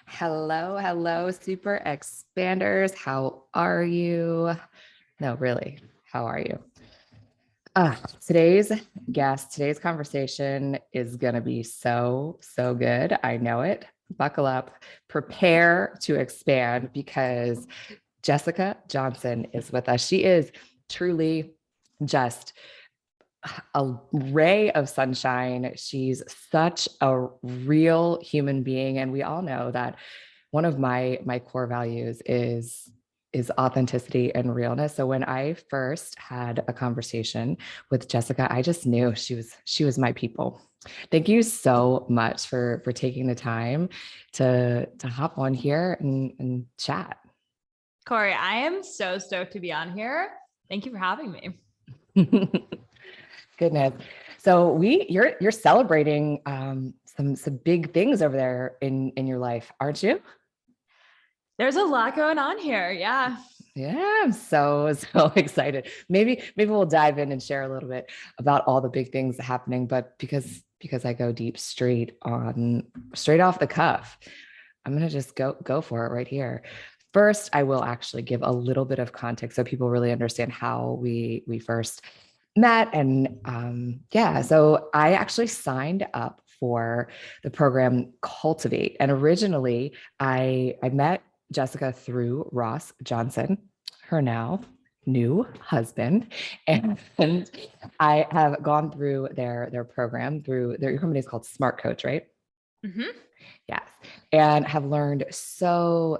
Hello, hello, super expanders. How are you? No, really, how are you? Today's today's conversation is going to be so good. I know it. Buckle up, prepare to expand because Jessica Johnson is with us. She is truly just a ray of sunshine. She's such a real human being. And we all know that one of my core values is authenticity and realness. So when I first had a conversation with Jessica, I just knew she was my people. Thank you so much for taking the time to hop on here and chat. Corey, I am so stoked to be on here. Thank you for having me. Goodness. So you're celebrating some big things over there in your life, aren't you? There's a lot going on here. Yeah. Yeah, I'm so excited. Maybe we'll dive in and share a little bit about all the big things happening, but because I go deep straight off the cuff, I'm gonna just go for it right here. First, I will actually give a little bit of context so people really understand how we first met. And yeah, so I actually signed up for the program Cultivate. And originally I met Jessica through Ross Johnson, her now new husband. And I have gone through their program through their company is called Smart Coach, right? Mm-hmm. Yes. And have learned so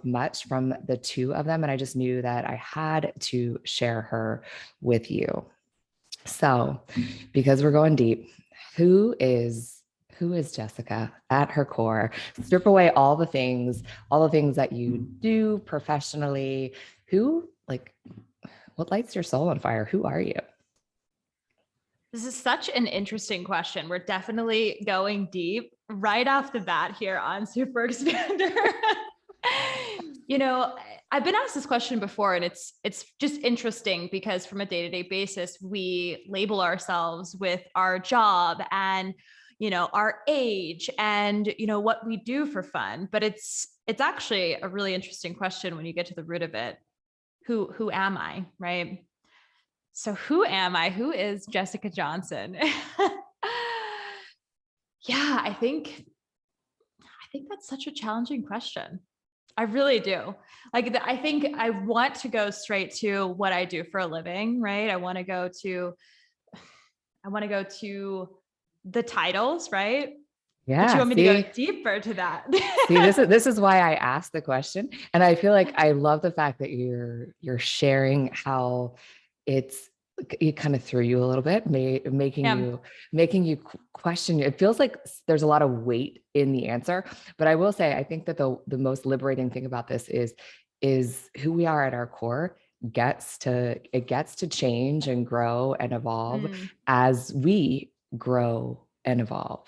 much from the two of them. And I just knew that I had to share her with you. So, because we're going deep, who is who is Jessica at her core? Strip away all the things that you do professionally. Who like what lights your soul on fire? Who are you? This is such an interesting question. We're definitely going deep right off the bat here on Super Expander. you know, I've been asked this question before, and it's just interesting because from a day-to-day basis, we label ourselves with our job and our age and what we do for fun. But it's actually a really interesting question when you get to the root of it. Who am I, right? So who am I? Who is Jessica Johnson? Yeah, I think that's such a challenging question. I really do. I think I want to go straight to what I do for a living, right? I want to go to the titles, right? But you Yeah, want me to go deeper to that. see, this is why I asked the question. And I feel like I love the fact that you're sharing how it's it kind of threw you a little bit, making Yeah. you question. It feels like there's a lot of weight in the answer. But I will say, I think that the most liberating thing about this is who we are at our core gets to change and grow and evolve Mm. as we grow and evolve.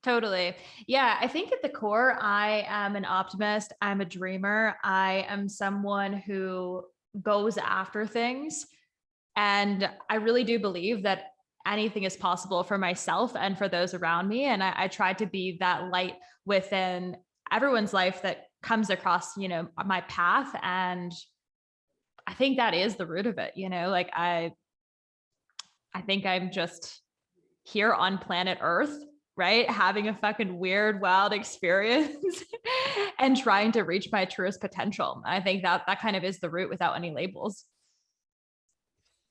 Totally. Yeah. I think at the core, I am an optimist. I'm a dreamer. I am someone who goes after things. And I really do believe that anything is possible for myself and for those around me. And I try to be that light within everyone's life that comes across, my path. And I think that is the root of it, I think I'm just here on planet Earth, right? Having a fucking weird, wild experience and trying to reach my truest potential. I think that kind of is the root without any labels.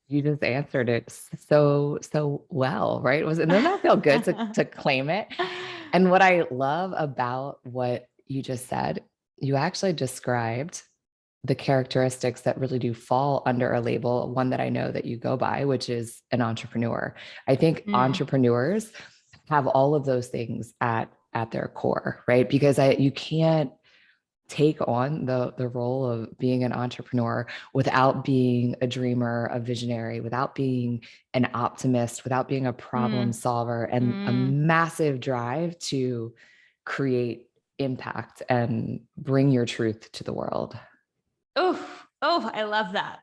You just answered it so well, right? And doesn't that feel good to claim it? And what I love about what you just said, you actually described the characteristics that really do fall under a label, one that I know that you go by, which is an entrepreneur. I think Mm. entrepreneurs have all of those things at their core, right? Because you can't take on the role of being an entrepreneur without being a dreamer, a visionary, without being an optimist, without being a problem Mm. solver, and a Mm. massive drive to create impact and bring your truth to the world. Oh, I love that.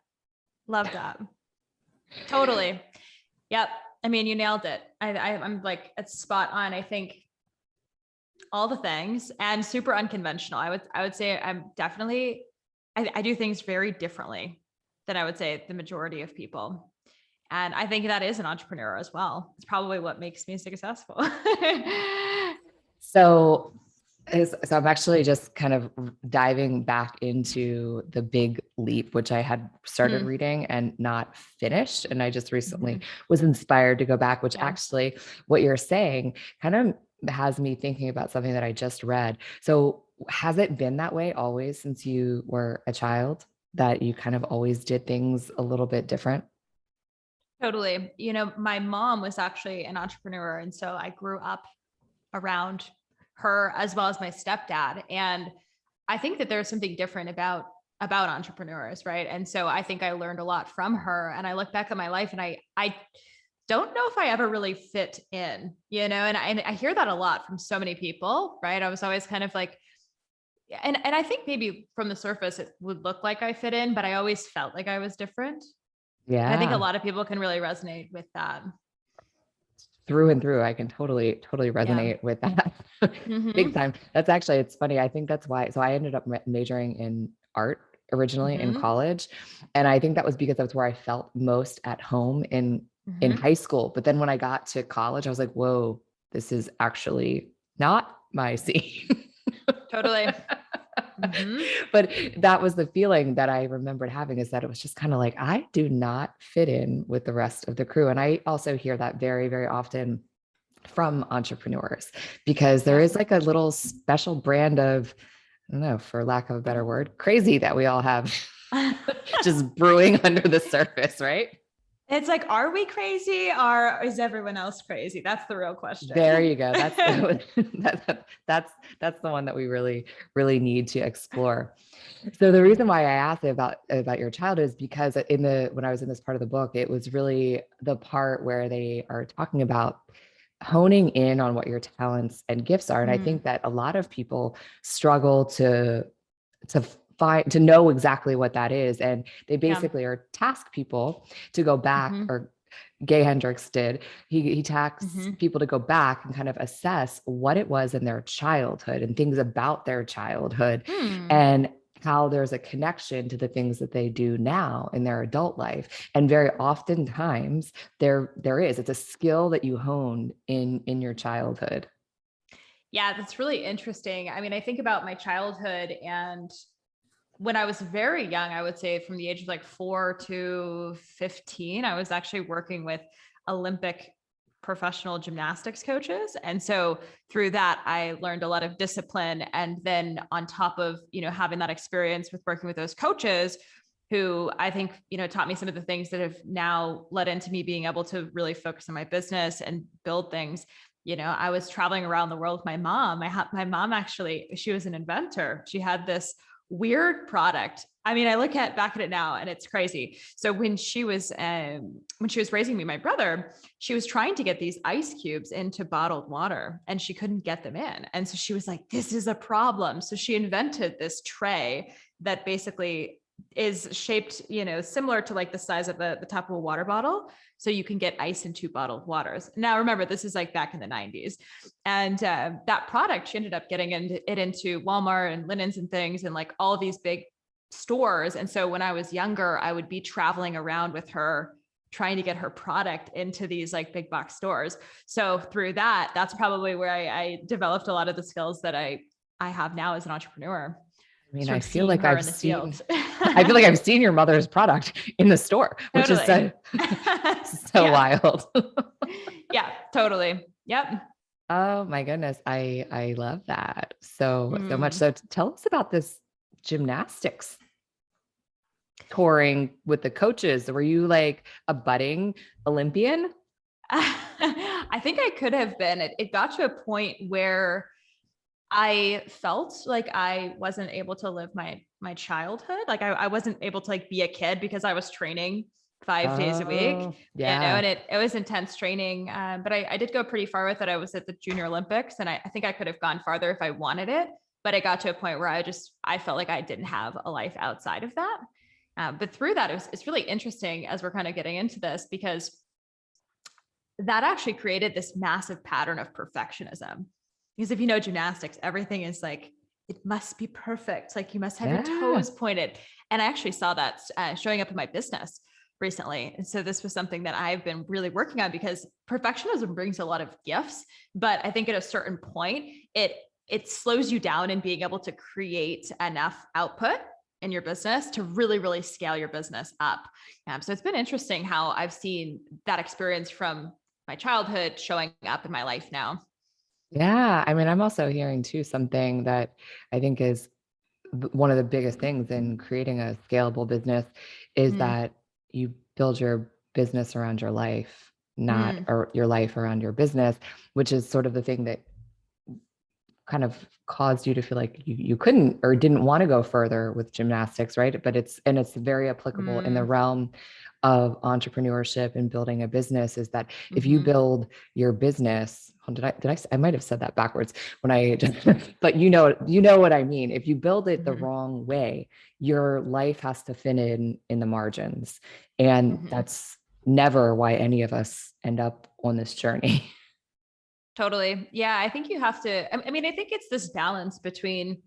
Love that. Totally. Yep. I mean, you nailed it. I'm like, it's spot on. I think All the things, and super unconventional. I would say I'm definitely, I do things very differently than I would say the majority of people. And I think that is an entrepreneur as well. It's probably what makes me successful. So, so I'm actually just kind of diving back into The Big Leap, which I had started Mm, reading and not finished. And I just recently mhm. was inspired to go back, which Yeah. actually what you're saying kind of has me thinking about something that I just read. So has it been that way always since you were a child, that you kind of always did things a little bit different? Totally. You know, my mom was actually an entrepreneur. And so I grew up around her as well as my stepdad. And I think that there's something different about entrepreneurs, right? And so I think I learned a lot from her. And I look back at my life and I don't know if I ever really fit in, and I hear that a lot from so many people, right? I was always kind of like, and I think maybe from the surface it would look like I fit in, but I always felt like I was different. And I think a Yeah. lot of people can really resonate with that. Through and through. I can totally Yeah. resonate with that. Big Mm-hmm. time. That's actually, it's funny. I think that's why. So I ended up majoring in art originally in Mm-hmm. college. And I think that was because that's where I felt most at home in Mm-hmm. high school. But then when I got to college, I was like, whoa, this is actually not my scene. Totally. Mm-hmm. But that was the feeling that I remembered having, is that it was just kind of like, I do not fit in with the rest of the crew. And I also hear that very, very often from entrepreneurs, because there Yeah. is like a little special brand of, I don't know, for lack of a better word, crazy that we all have just brewing under the surface, right? It's like, are we crazy or is everyone else crazy? That's the real There question. you go. That's that's the one that we really need to explore. So the reason why I asked about your childhood is because in the when I was in this part of the book, it was really the part where they are talking about honing in on what your talents and gifts are. And I Mm, think that a lot of people struggle to find to know exactly what that is. And they yeah. basically are task people to go back, Mm-hmm. or Gay Hendricks did. He tasks Mm-hmm. people to go back and kind of assess what it was in their childhood and things about their childhood, Hmm. and how there's a connection to the things that they do now in their adult life. And very oftentimes there is. It's a skill that you honed in your childhood. Yeah, that's really interesting. I mean, I think about my childhood, and when I was very young, I would say from the age of like 4 to 15, I was actually working with Olympic professional gymnastics coaches. And so through that, I learned a lot of discipline. And then on top of, having that experience with working with those coaches, who I think, taught me some of the things that have now led into me being able to really focus on my business and build things. I was traveling around the world with my mom. My mom actually, she was an inventor. She had this weird product. I mean, I look at back at it now and it's crazy. So when she was raising me, my brother, she was trying to get these ice cubes into bottled water and she couldn't get them in. And so she was like, this is a problem. So she invented this tray that basically is shaped, similar to like the size of the top of a water bottle. So you can get ice into bottled waters. Now, remember, this is like back in the 90s. And that product, she ended up getting it into Walmart and Linens and things and like all of these big stores. And so when I was younger, I would be traveling around with her trying to get her product into these like big box stores. So through that, that's probably where I developed a lot of the skills that I have now as an entrepreneur, I mean, sort I of feel seeing like her I've in the seen field. I feel like I've seen your mother's product in the store, which is Totally. so Yeah. wild. Yeah, totally. Yep. Oh my goodness. I love that so much. Mm. So tell us about this gymnastics touring with the coaches. Were you like a budding Olympian? I think I could have been. It got to a point where I felt like I wasn't able to live my childhood. Like I wasn't able to like be a kid because I was training 5 days a week, Oh, yeah. and it was intense training. But I did go pretty far with it. I was at the Junior Olympics, and I think I could have gone farther if I wanted it. But I got to a point where I felt like I didn't have a life outside of that. But through that, it's really interesting as we're kind of getting into this, because that actually created this massive pattern of perfectionism. Because if you know gymnastics, everything is like, it must be perfect. Like you must have your Yeah. toes pointed. And I actually saw that showing up in my business recently. And so this was something that I've been really working on because perfectionism brings a lot of gifts, but I think at a certain point, it slows you down in being able to create enough output in your business to really, really scale your business up. So it's been interesting how I've seen that experience from my childhood showing up in my life now. Yeah. I mean, I'm also hearing too something that I think is one of the biggest things in creating a scalable business is Mm, that you build your business around your life, not mm, or your life around your business, which is sort of the thing that kind of caused you to feel like you couldn't or didn't want to go further with gymnastics, right? But it's very applicable in the mm, realm of entrepreneurship and building a business is that if you mhm, build your business, I might have said that backwards when I but you know what I mean. If you build it the mhm, wrong way, your life has to fit in the margins. And mhm. that's never why any of us end up on this journey. Totally. Yeah, I think you have to. I mean, I think it's this balance between,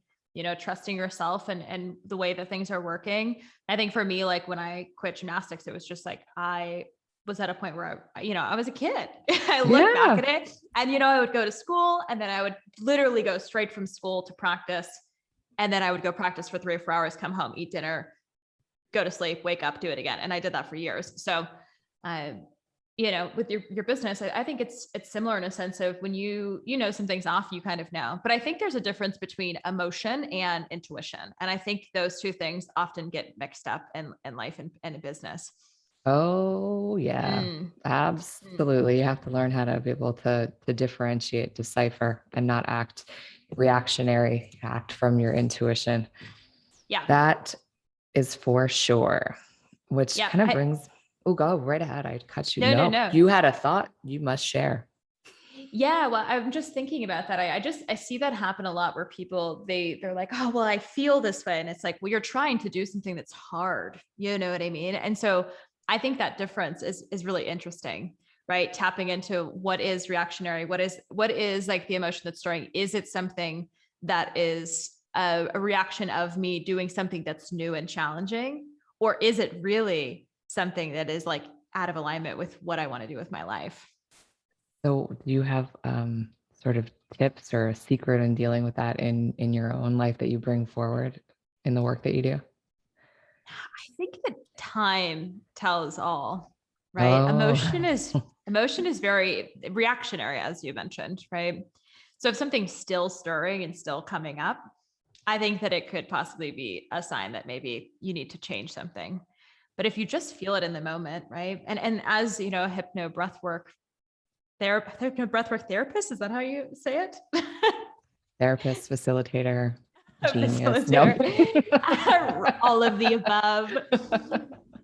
trusting yourself and the way that things are working. I think for me, like when I quit gymnastics, it was just like I was at a point where I was a kid. I look back Yeah. at it, and I would go to school, and then I would literally go straight from school to practice, and then I would go practice for 3 or 4 hours, come home, eat dinner, go to sleep, wake up, do it again. And I did that for years. So, uh, with your business, I think it's similar in a sense of when you know something's off, you kind of know. But I think there's a difference between emotion and intuition, and I think those two things often get mixed up in life and in business. Oh, yeah, Mm, mm. absolutely. You have to learn how to be able to differentiate, decipher, and not act reactionary, act from your intuition. Yeah, That is for sure. Which yeah. kind of brings, oh, go right ahead. I cut you. No, no, No, no. you had a thought. You must share. Yeah, well, I'm just thinking about that. I see that happen a lot where people they're like, oh well, I feel this way. And it's like, well, you're trying to do something that's hard. You know what I mean? And so I think that difference is really interesting, right? Tapping into what is reactionary, what is like the emotion that's stirring. Is it something that is a reaction of me doing something that's new and challenging? Or is it really something that is like out of alignment with what I want to do with my life? So, do you have sort of tips or a secret in dealing with that in your own life that you bring forward in the work that you do? I think that time tells all, right? Oh, Emotion is very reactionary, as you mentioned, right? So if something's still stirring and still coming up, I think that it could possibly be a sign that maybe you need to change something. But if you just feel it in the moment, right? And as a hypno breathwork therapist, is that how you say it? therapist, facilitator, A genius. No. facilitator, all of the above.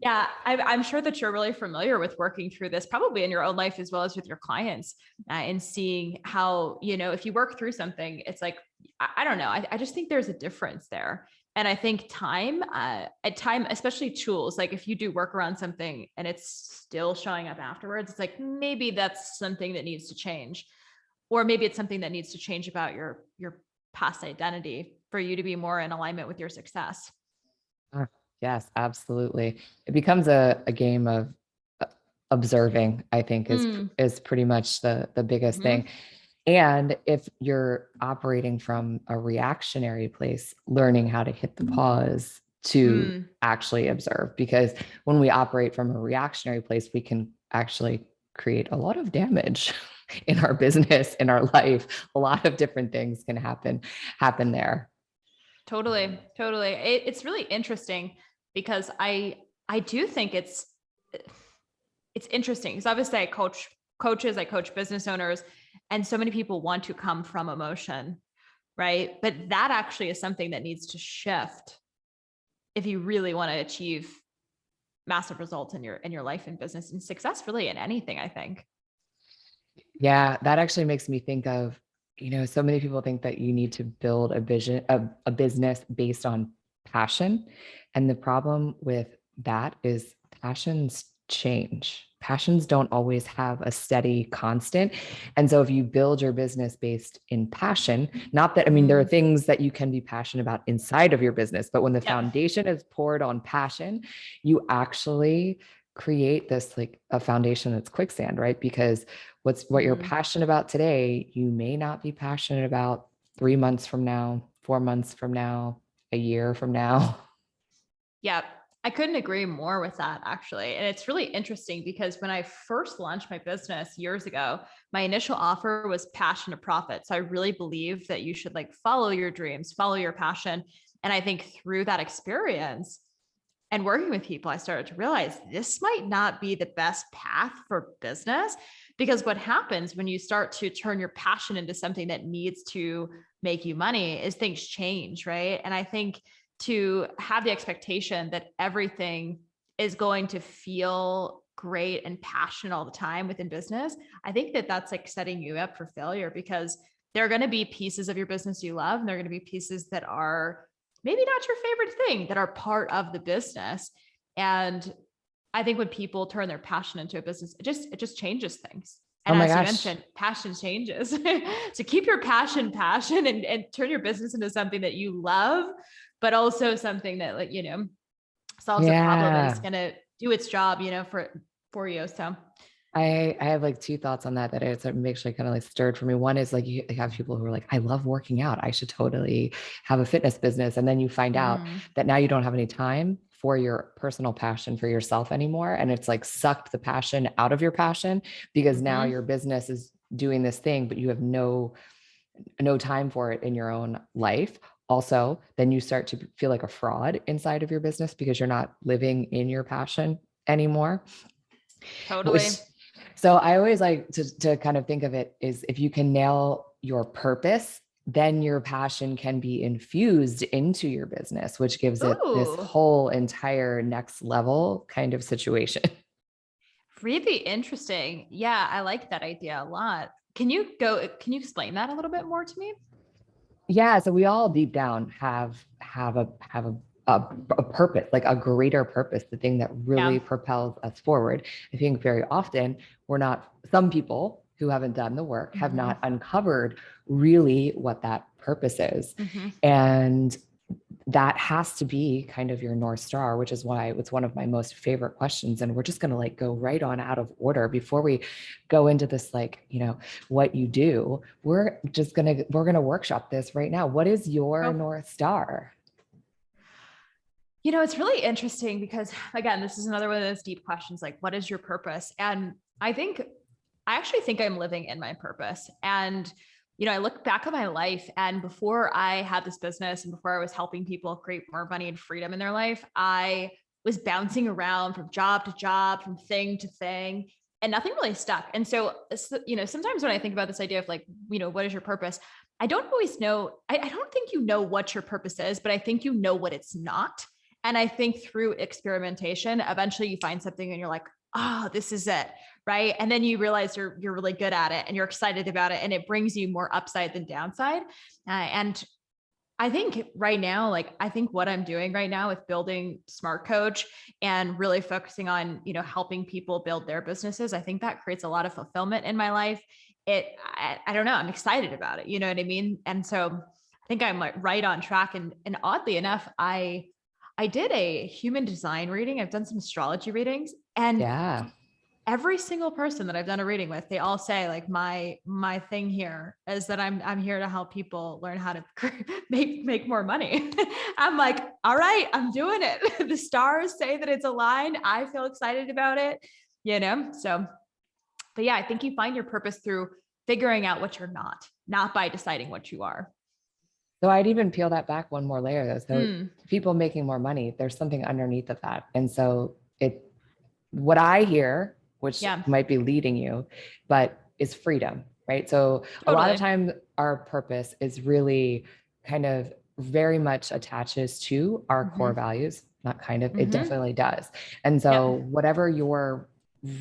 Yeah, I'm sure that you're really familiar with working through this, probably in your own life as well as with your clients, and seeing how, if you work through something, it's like, I don't know. I just think there's a difference there. And I think at time, especially tools, like if you do work around something and it's still showing up afterwards, it's like maybe that's something that needs to change. Or maybe it's something that needs to change about your past identity for you to be more in alignment with your success. Yes, absolutely. It becomes a game of uh, observing, I think Mm, is pretty much the biggest thing. mhm, And if you're operating from a reactionary place, learning how to hit the pause to mm. actually observe. Because when we operate from a reactionary place, we can actually create a lot of damage in our business, in our life. A lot of different things can happen there. Totally, totally. It's really interesting because I do think it's interesting because obviously I coach coaches, I coach business owners, and so many people want to come from emotion, right? But that actually is something that needs to shift if you really want to achieve massive results in your life and business and success really in anything, I think. Yeah, that actually makes me think of, so many people think that you need to build a business based on passion. And the problem with that is passions change. Passions don't always have a steady constant. And so if you build your business based in passion, not that, I mean, there are Mm, things that you can be passionate about inside of your business, but when the yep. foundation is poured on passion, you actually create this like a foundation that's quicksand, right? Because what you're Mm, passionate about today, you may not be passionate about 3 months from now, 4 months from now, a year from now. yep. I couldn't agree more with that, actually. And it's really interesting because when I first launched my business years ago, my initial offer was passion to profit. So I really believe that you should like follow your dreams, follow your passion. And I think through that experience, and working with people, I started to realize this might not be the best path for business, because what happens when you start to turn your passion into something that needs to make you money is things change, right? And I think to have the expectation that everything is going to feel great and passionate all the time within business, I think that that's like setting you up for failure, because there are going to be pieces of your business you love, and there are going to be pieces that are maybe not your favorite thing that are part of the business. And I think when people turn their passion into a business, it just changes things. Oh And my as you gosh. mentioned, passion changes. So keep your passion and turn your business into something that you love, but also something that like, solves a problem that is Yeah. going to do its job, for you. So I have like two thoughts on that it's actually kind of like stirred for me. One is like you have people who are like, I love working out. I should totally have a fitness business. And then you find out mm, that now you don't have any time for your personal passion for yourself anymore. And it's like sucked the passion out of your passion because now mm-hmm, your business is doing this thing, but you have no time for it in your own life. Also, then you start to feel like a fraud inside of your business because you're not living in your passion anymore. Which, totally. so I always like to kind of think of it is if you can nail your purpose, then your passion can be infused into your business, which gives it this Ooh, whole entire next level kind of situation. really interesting. Yeah, I like that idea a lot. Can you explain that a little bit more to me? Yeah, so we all deep down have a purpose, like a greater purpose, the thing that really Yeah. propels us forward. I think very often we're not, some people who haven't done the work have Mm-hmm. not uncovered really what that purpose is. Mm-hmm. And that has to be kind of your North Star, which is why it's one of my most favorite questions. And we're just going to like go right on out of order before we go into this, like, what you do. We're going to workshop this right now. What is your Oh, North Star? it's really interesting because again, this is another one of those deep questions, like what is your purpose? And I actually think I'm living in my purpose. And I look back at my life, and before I had this business and before I was helping people create more money and freedom in their life, I was bouncing around from job to job, from thing to thing, and nothing really stuck. And so, sometimes when I think about this idea of like, what is your purpose? I don't always know. I don't think you know what your purpose is, but I think you know what it's not. And I think through experimentation, eventually you find something and you're like, oh, this is it. Right. And then you realize you're really good at it and you're excited about it. And it brings you more upside than downside. And I think right now, like, I think what I'm doing right now with building Smart Coach and really focusing on, helping people build their businesses, I think that creates a lot of fulfillment in my life. I don't know, I'm excited about it. You know what I mean? And so I think I'm like right on track. And oddly enough, I did a human design reading. I've done some astrology readings, and Yeah. every single person that I've done a reading with, they all say like my thing here is that I'm here to help people learn how to make more money. I'm like, all right, I'm doing it. The stars say that it's aligned. I feel excited about it, So, but yeah, I think you find your purpose through figuring out what you're not by deciding what you are. So I'd even peel that back one more layer though. So Mm, people making more money, there's something underneath of that. And so what I hear, which yeah, might be leading you, but is freedom, right? So a lot of totally. times our purpose is really kind of very much attaches to our core Mm-hmm. values, not kind of, it Mm-hmm. definitely does. And so Yep. whatever your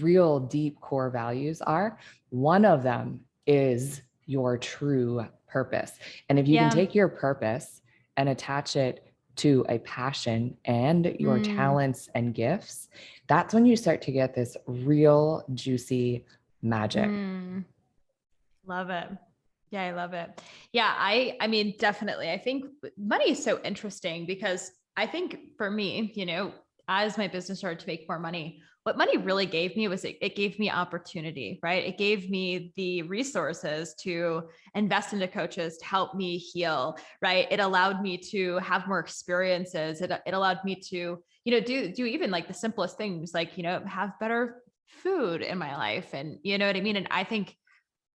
real deep core values are, one of them is your true purpose. And if you can Yeah. take your purpose and attach it to a passion and your Mm, talents and gifts, that's when you start to get this real juicy magic. mm. Love it. Yeah, I love it. Yeah, I mean, definitely. I think money is so interesting because I think for me, as my business started to make more money, what money really gave me was it gave me opportunity, right? It gave me the resources to invest into coaches to help me heal, right? It allowed me to have more experiences. It allowed me to, do even like the simplest things, like, have better food in my life. And you know what I mean? And I think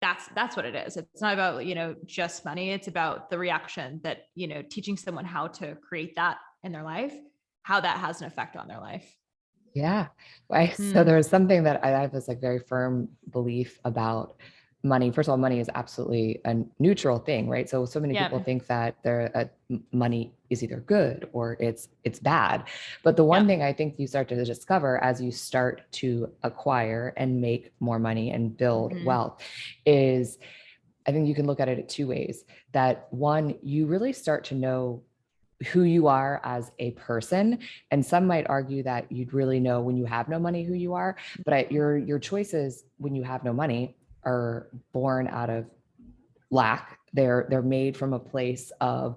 that's what it is. It's not about, just money. It's about the reaction that, teaching someone how to create that in their life, how that has an effect on their life. Yeah. So Hmm. there's something that I have this like very firm belief about money. First of all, money is absolutely a neutral thing, right? So many people Yeah. think that money is either good or it's bad. But the one Yeah. thing I think you start to discover as you start to acquire and make more money and build Hmm. wealth is I think you can look at it two ways. That one, you really start to know who you are as a person, and some might argue that you'd really know when you have no money who you are, but your choices when you have no money are born out of lack. They're made from a place of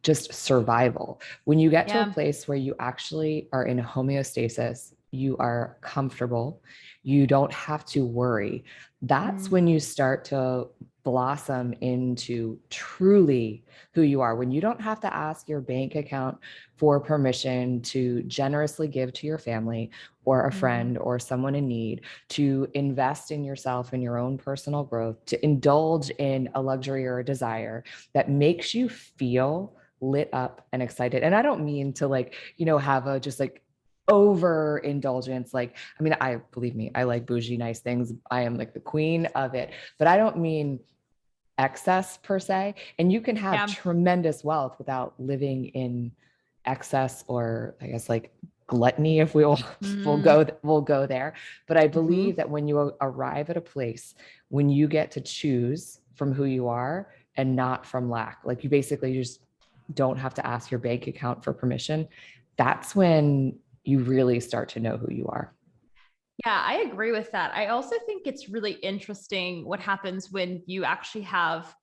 just survival. When you get to a Yeah. place where you actually are in homeostasis, you are comfortable, you don't have to worry, that's Mm. when you start to blossom into truly who you are. When you don't have to ask your bank account for permission to generously give to your family or a Mm. friend or someone in need, to invest in yourself and your own personal growth, to indulge in a luxury or a desire that makes you feel lit up and excited. And I don't mean to like, have a just like overindulgence. Like, I mean, I believe me, I like bougie, nice things. I am like the queen of it, but I don't mean excess per se. And you can have Yeah. tremendous wealth without living in excess or I guess like gluttony if Mm. we'll go there. But I believe Hmm. that when you arrive at a place when you get to choose from who you are and not from lack, like you basically just don't have to ask your bank account for permission, that's when you really start to know who you are. Yeah, I agree with that. I also think it's really interesting what happens when you actually have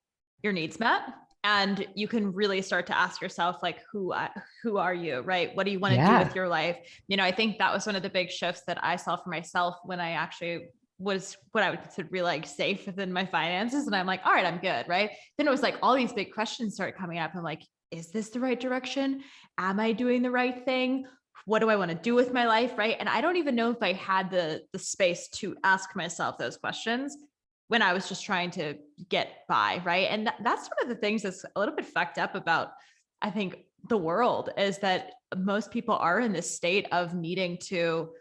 your needs met and you can really start to ask yourself like who are you, right? What do you want to do with Yeah. your life? I think that was one of the big shifts that I saw for myself when I actually was what I would consider really like safe within my finances and I'm like, all right, I'm good, right? Then it was like all these big questions started coming up. I'm like, is this the right direction? Am I doing the right thing? What do I want to do with my life, right? And I don't even know if I had the space to ask myself those questions when I was just trying to get by, right? And that's one of the things that's a little bit fucked up about, I think, the world is that most people are in this state of needing to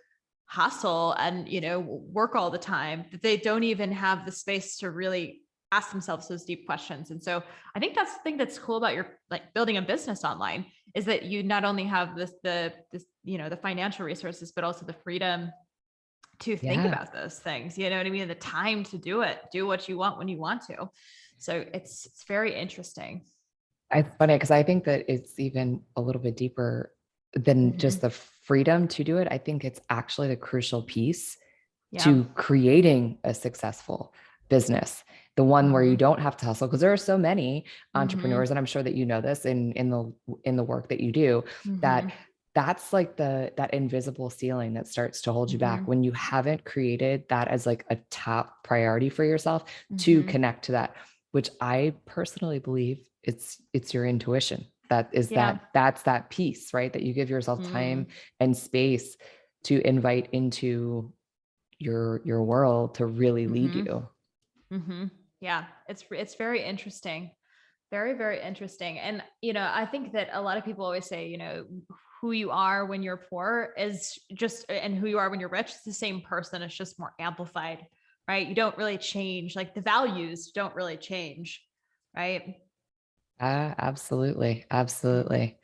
hustle and work all the time that they don't even have the space to really ask themselves those deep questions. And so I think that's the thing that's cool about your like building a business online is that you not only have this the financial resources but also the freedom to think Yeah. about those things, you know what I mean, the time to do it, do what you want when you want to. So it's very interesting. It's funny because I think that it's even a little bit deeper than just Hmm. the freedom to do it. I think it's actually the crucial piece Yeah. to creating a successful business, the one where you Hmm. don't have to hustle. Because there are so many Hmm. entrepreneurs, and I'm sure that you know this in the work that you do, that Hmm. that's like that invisible ceiling that starts to hold you back Hmm. when you haven't created that as like a top priority for yourself to Hmm. connect to that, which I personally believe it's your intuition. Yeah. That's that piece, right? That you give yourself time Mm. and space to invite into your world to really lead Hmm. you. Hmm. Yeah, it's very interesting. Very, very interesting. And, I think that a lot of people always say, who you are when you're poor is just, and who you are when you're rich is the same person. It's just more amplified, right? You don't really change. Like the values don't really change, right? Absolutely. Mm. Absolutely.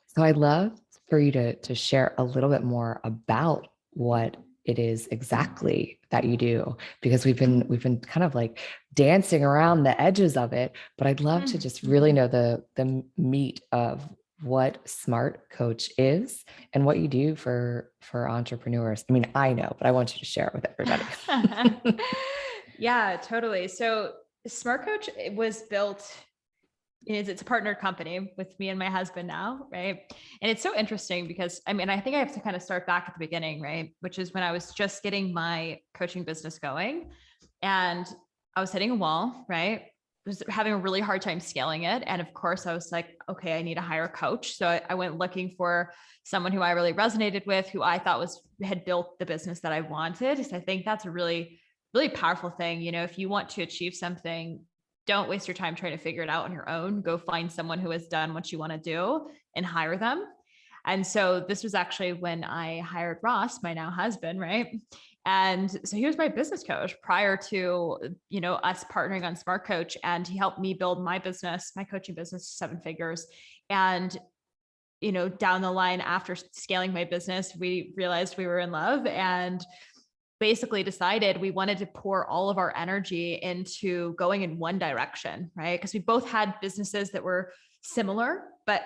So I'd love for you to share a little bit more about what it is exactly that you do, because we've been kind of like dancing around the edges of it, but I'd love to just really Mhm. know the meat of what Smart Coach is and what you do for entrepreneurs. I mean, I know, but I want you to share it with everybody. Yeah, totally. So Smart Coach was built, it's a partnered company with me and my husband now, right? And it's so interesting because I mean, I think I have to kind of start back at the beginning, right? Which is when I was just getting my coaching business going and I was hitting a wall, right? Was having a really hard time scaling it. And of course, I was like, okay, I need to hire a coach. So I went looking for someone who I really resonated with, who I thought had built the business that I wanted. So I think that's a really, really powerful thing. If you want to achieve something, don't waste your time trying to figure it out on your own. Go find someone who has done what you want to do and hire them. And so this was actually when I hired Ross, my now husband, right? And so he was my business coach prior to, us partnering on Smart Coach. And he helped me build my business, my coaching business, 7 figures. And, down the line after scaling my business, we realized we were in love and basically decided we wanted to pour all of our energy into going in one direction, right? Because we both had businesses that were similar, but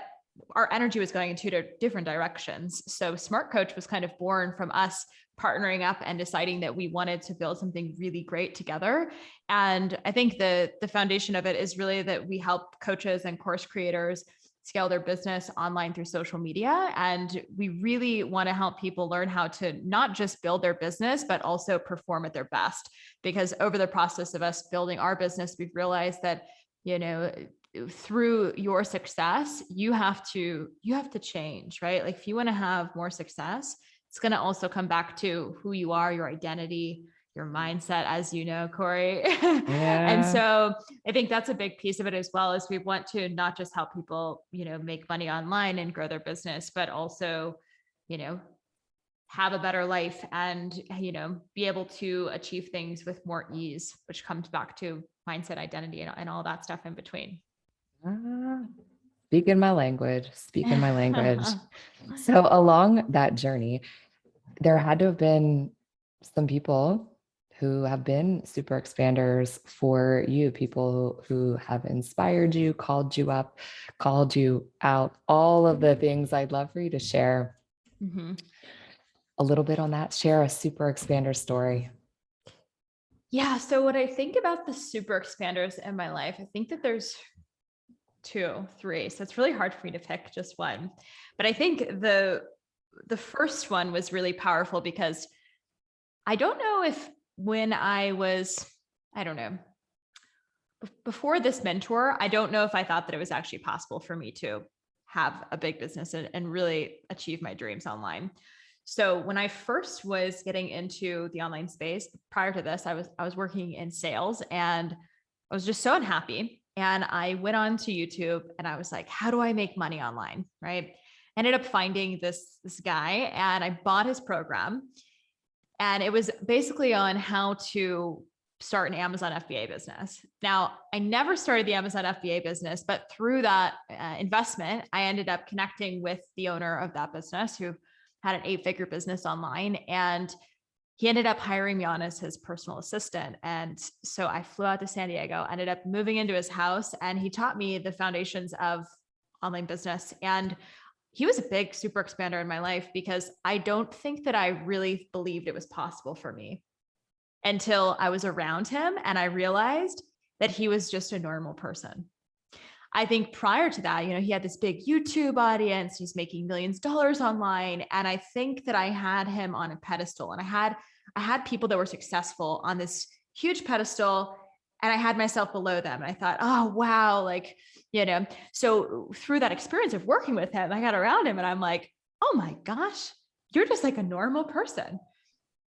our energy was going in two different directions. So Smart Coach was kind of born from us partnering up and deciding that we wanted to build something really great together. And I think the foundation of it is really that we help coaches and course creators scale their business online through social media. And we really want to help people learn how to not just build their business, but also perform at their best. Because over the process of us building our business, we've realized that, through your success, you have to change, right? Like if you want to have more success, it's going to also come back to who you are, your identity, your mindset, as you know, Corey. And Yeah. so I think that's a big piece of it as well, is we want to not just help people, make money online and grow their business, but also, you know, have a better life and, be able to achieve things with more ease, which comes back to mindset, identity, and all that stuff in between. Ah, speaking my language, speaking my language. So along that journey, there had to have been some people who have been super expanders for you, people who have inspired you, called you up, called you out, all of the things. I'd love for you to share Mhm. a little bit on that. Share a super expander story. Yeah. So what I think about the super expanders in my life, I think that there's 2, 3. So it's really hard for me to pick just one. But I think the first one was really powerful because I don't know if when I was, I don't know, before this mentor, I don't know if I thought that it was actually possible for me to have a big business and really achieve my dreams online. So when I first was getting into the online space, prior to this, I was working in sales and I was just so unhappy. And I went on to YouTube and I was like, how do I make money online? Right. Ended up finding this guy and I bought his program. And it was basically on how to start an Amazon FBA business. Now, I never started the Amazon FBA business, but through that investment, I ended up connecting with the owner of that business who had an 8-figure business online. And he ended up hiring me on as his personal assistant. And so I flew out to San Diego, ended up moving into his house, and he taught me the foundations of online business. And he was a big super expander in my life because I don't think that I really believed it was possible for me until I was around him and I realized that he was just a normal person. I think prior to that, he had this big YouTube audience, he's making millions of dollars online. And I think that I had him on a pedestal and I had people that were successful on this huge pedestal and I had myself below them. And I thought, oh, wow. Like, so through that experience of working with him, I got around him and I'm like, oh my gosh, you're just like a normal person.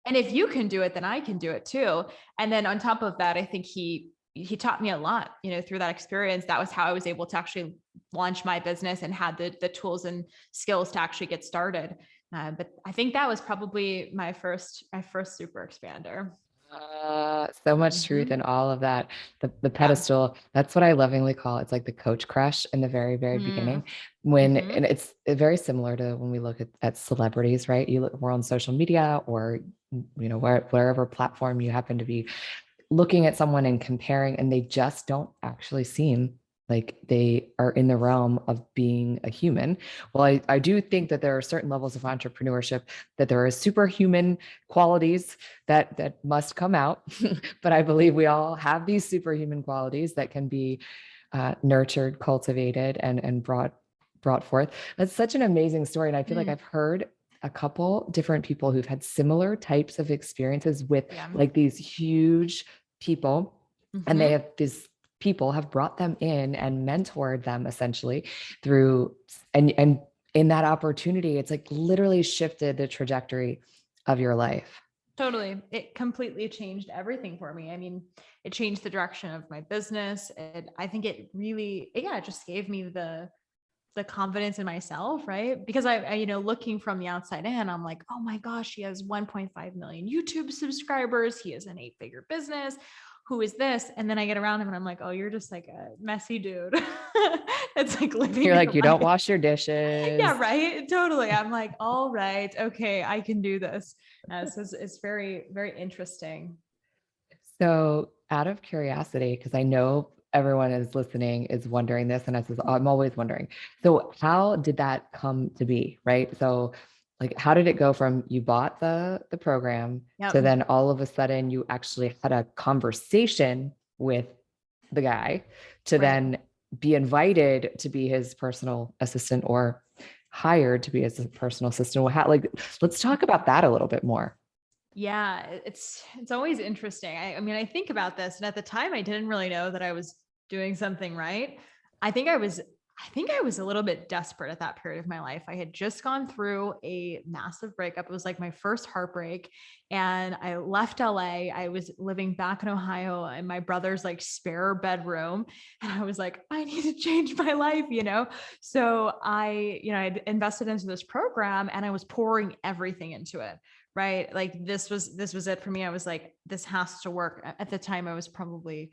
And if you can do it, then I can do it too. And then on top of that, I think he taught me a lot, through that experience. That was how I was able to actually launch my business and had the tools and skills to actually get started. But I think that was probably my first super expander. So much truth in Mhm. all of that. The Yeah. pedestal, that's what I lovingly call it's like the coach crush in the very, very Mm. beginning. When Mhm. and it's very similar to when we look at celebrities, right? You look, we're on social media or wherever platform you happen to be looking at someone and comparing, and they just don't actually seem like they are in the realm of being a human. Well, I do think that there are certain levels of entrepreneurship that there are superhuman qualities that must come out. But I believe we all have these superhuman qualities that can be nurtured, cultivated, and brought forth. That's such an amazing story. And I feel like Mm, I've heard a couple different people who've had similar types of experiences with yeah. like these huge people, and they Mm-hmm. have these people have brought them in and mentored them essentially through, and in that opportunity it's like literally shifted the trajectory of your life. Totally. It completely changed everything for me. I mean, it changed the direction of my business. I think it really, yeah, it just gave me the confidence in myself, right? Because looking from the outside in, I'm like, oh my gosh, he has 1.5 million YouTube subscribers. He has an 8-figure business. Who is this? And then I get around him and I'm like, oh, you're just like a messy dude. It's like living You're like, your you don't life. wash your Yeah, dishes. right. Totally. I'm like, all right, okay, I can do this. So it's very, very interesting. So, out of curiosity, because I know everyone is listening is wondering this, and I'm always wondering. So, how did that come to be, right? So, like, how did it go from you bought the program to Yep. then all of a sudden you actually had a conversation with the guy to Right. then be invited to be his personal assistant or hired to be his personal assistant? Like, let's talk about that a little bit more. Yeah, it's always interesting. I mean, I think about this, and at the time, I didn't really know that I was doing something right. I think I was, I think I was a little bit desperate at that period of my life. I had just gone through a massive breakup. It was like my first heartbreak, and I left LA. I was living back in Ohio in my brother's like spare bedroom, and I was like, I need to change my life, you know. So I invested into this program, and I was pouring everything into it, right? Like this was it for me. I was like, this has to work. At the time I was probably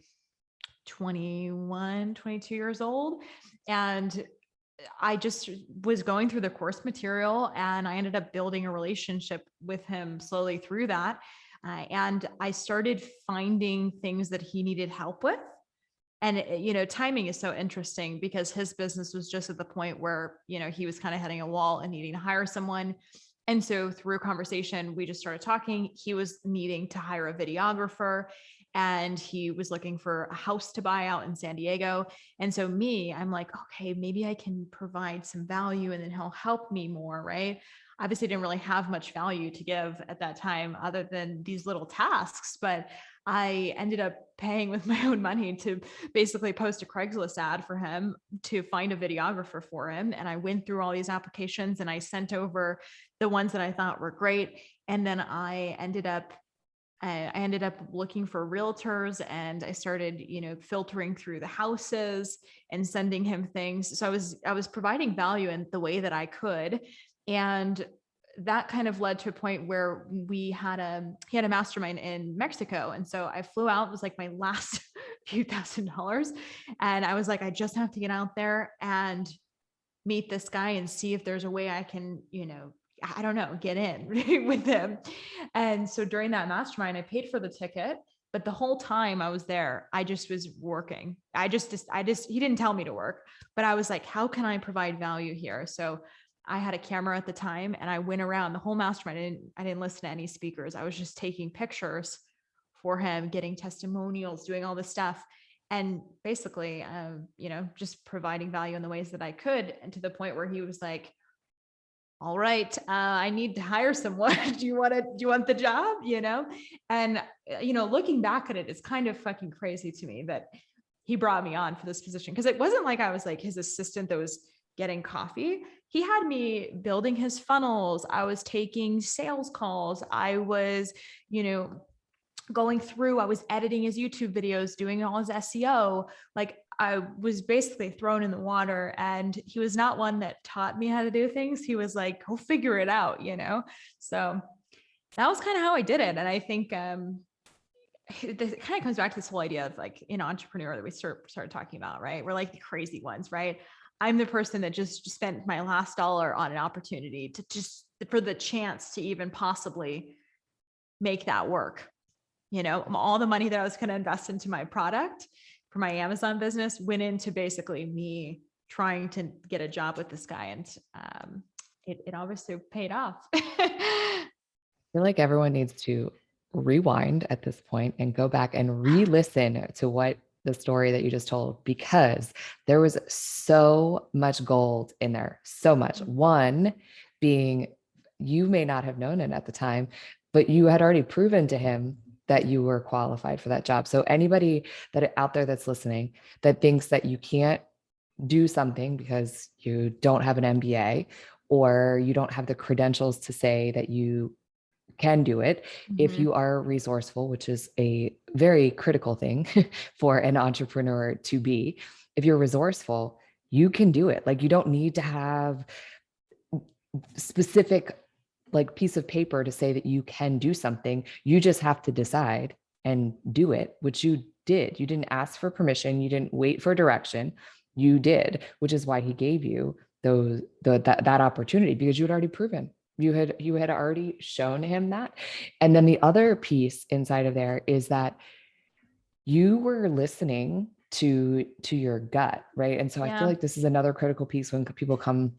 21, 22 years old, and I just was going through the course material, and I ended up building a relationship with him slowly through that. And I started finding things that he needed help with. And timing is so interesting because his business was just at the point where he was kind of hitting a wall and needing to hire someone. And so through a conversation, we just started talking. He was needing to hire a videographer, and he was looking for a house to buy out in San Diego. And so I'm like, okay, maybe I can provide some value and then he'll help me more, right? Obviously didn't really have much value to give at that time other than these little tasks, but I ended up paying with my own money to basically post a Craigslist ad for him to find a videographer for him. And I went through all these applications and I sent over the ones that I thought were great. And then I ended up looking for realtors, and I started, filtering through the houses and sending him things. So I was providing value in the way that I could. And that kind of led to a point where he had a mastermind in Mexico. And so I flew out, it was like my last few $1,000s. And I was like, I just have to get out there and meet this guy and see if there's a way I can, I don't know, get in with him. And so during that mastermind, I paid for the ticket, but the whole time I was there, I just was working. He didn't tell me to work, but I was like, how can I provide value here? So I had a camera at the time, and I went around the whole mastermind. I didn't listen to any speakers. I was just taking pictures for him, getting testimonials, doing all this stuff, and basically, just providing value in the ways that I could. And to the point where he was like, all right, I need to hire someone. Do you want the job? And, looking back at it, it's kind of fucking crazy to me that he brought me on for this position. Cause it wasn't like I was like his assistant that was getting coffee. He had me building his funnels. I was taking sales calls. I was, going through, I was editing his YouTube videos, doing all his SEO. Like I was basically thrown in the water, and he was not one that taught me how to do things. He was like, go figure it out. So that was kind of how I did it. And I think, it kind of comes back to this whole idea of like, entrepreneur that we started talking about, right? We're like the crazy ones, right? I'm the person that just spent my last dollar on an opportunity to just for the chance to even possibly make that work. All the money that I was going to invest into my product. for my Amazon business went into basically me trying to get a job with this guy. And it obviously paid off. Feel like everyone needs to rewind at this point and go back and re-listen to what the story that you just told, because there was so much gold in there. So much. One being, you may not have known it at the time, but you had already proven to him that you were qualified for that job. So anybody that out there that's listening that thinks that you can't do something because you don't have an MBA or you don't have the credentials to say that you can do it, if you are resourceful, which is a very critical thing for an entrepreneur to be, if you're resourceful, you can do it. Like, you don't need to have specific like piece of paper to say that you can do something. You just have to decide and do it, which you did. You didn't ask for permission, you didn't wait for direction, you did, which is why he gave you that opportunity, because you had already proven, you had already shown him that. And then the other piece inside of there is that you were listening to your gut, right? And so I feel like this is another critical piece when people come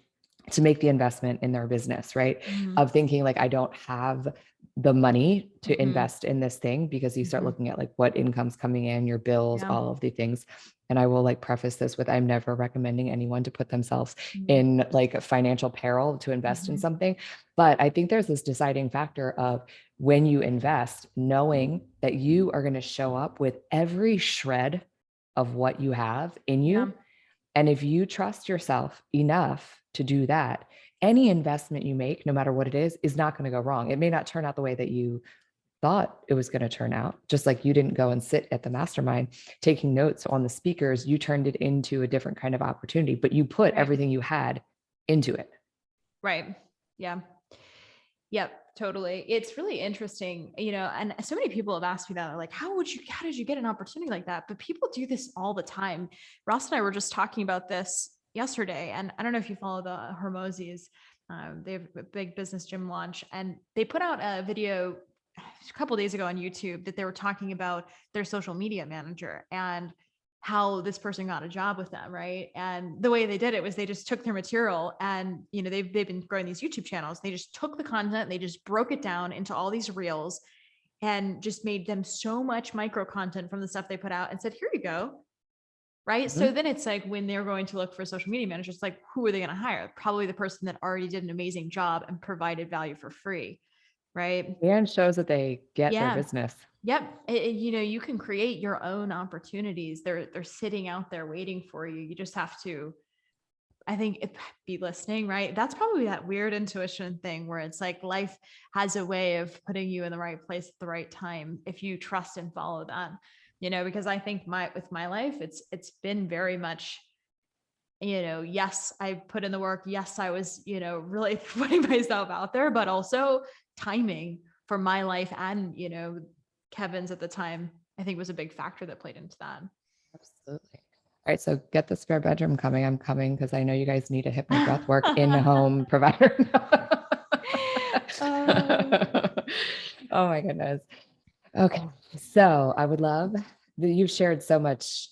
to make the investment in their business, right? Of thinking like, I don't have the money to invest in this thing, because you start looking at like what income's coming in, your bills, all of the things. And I will like preface this with, I'm never recommending anyone to put themselves in like financial peril to invest in something. But I think there's this deciding factor of, when you invest, knowing that you are going to show up with every shred of what you have in you. And if you trust yourself enough to do that, any investment you make, no matter what it is not going to go wrong. It may not turn out the way that you thought it was going to turn out. Just like you didn't go and sit at the mastermind taking notes on the speakers, you turned it into a different kind of opportunity, but you put everything you had into it. Right. Yeah. Yep. Totally. It's really interesting, and so many people have asked me that, like, how did you get an opportunity like that? But people do this all the time. Ross and I were just talking about this yesterday, and I don't know if you follow the Hermosis. They have a big business gym launch, and they put out a video a couple days ago on YouTube that they were talking about their social media manager and how this person got a job with them, right? And the way they did it was they just took their material, and they've been growing these YouTube channels. They just took the content, they just broke it down into all these reels and just made them so much micro content from the stuff they put out and said, here you go. Right. So then it's like, when they're going to look for a social media manager, it's like, who are they going to hire? Probably the person that already did an amazing job and provided value for free. Right. And shows that they get their business. Yep. You can create your own opportunities. They're sitting out there waiting for you. You just have to, I think, be listening, right? That's probably that weird intuition thing where it's like life has a way of putting you in the right place at the right time if you trust and follow that. Because I think with my life, it's been very much, yes, I put in the work. Yes, I was, really putting myself out there, but also timing for my life and, Kevin's at the time, I think, was a big factor that played into that. Absolutely. All right, so get the spare bedroom coming. I'm coming because I know you guys need a hypno breath work in-home provider. Oh my goodness. Okay, so I would love that you've shared so much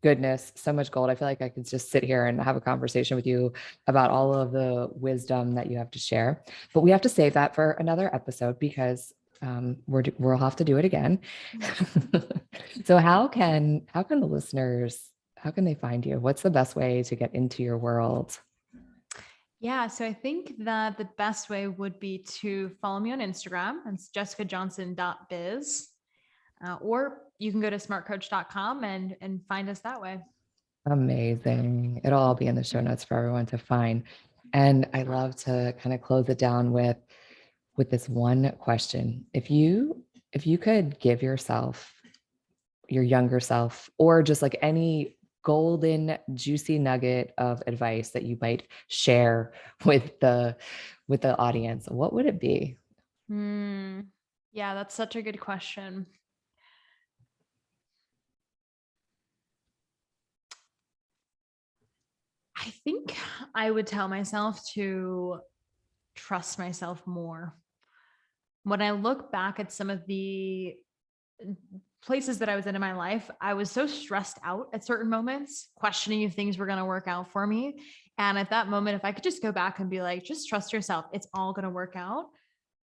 goodness, so much gold. I feel like I could just sit here and have a conversation with you about all of the wisdom that you have to share. But we have to save that for another episode, because we'll have to do it again. So how can the listeners, how can they find you? What's the best way to get into your world? Yeah, so I think that the best way would be to follow me on Instagram. It's jessicajohnson.biz. Or you can go to smartcoach.com and find us that way. Amazing. It'll all be in the show notes for everyone to find. And I love to kind of close it down with this one question. If you could give yourself, your younger self, or just like any golden juicy nugget of advice that you might share with the audience, what would it be? Yeah, that's such a good question. I think I would tell myself to trust myself more. When I look back at some of the places that I was in my life, I was so stressed out at certain moments, questioning if things were going to work out for me. And at that moment, if I could just go back and be like, just trust yourself, it's all going to work out.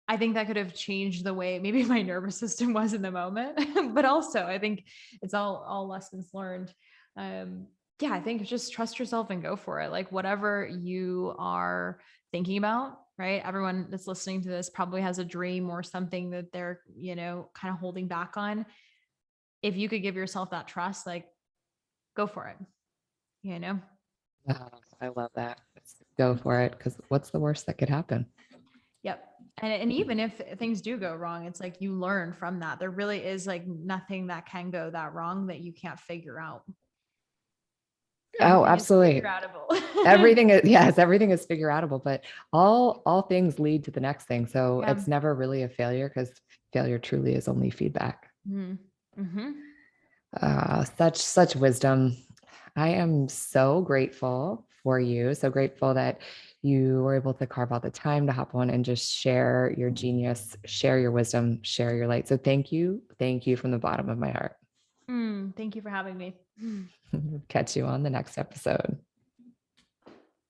I think that could have changed the way maybe my nervous system was in the moment. But also, I think it's all lessons learned. Um, yeah, I think just trust yourself and go for it. Like whatever you are thinking about, right? Everyone that's listening to this probably has a dream or something that they're, kind of holding back on. If you could give yourself that trust, like go for it, you know? Oh, I love that. Let's go for it. Because what's the worst that could happen? Yep. And even if things do go wrong, it's like you learn from that. There really is like nothing that can go that wrong that you can't figure out. Oh, Everything is figure absolutely. outable. Everything is, yes, everything is figure outable, but all things lead to the next thing. So Yeah. it's never really a failure because failure truly is only feedback. Mm-hmm. Such wisdom. I am so grateful for you. So grateful that you were able to carve out the time to hop on and just share your genius, share your wisdom, share your light. So thank you. Thank you from the bottom of my heart. Thank you for having me. Catch you on the next episode.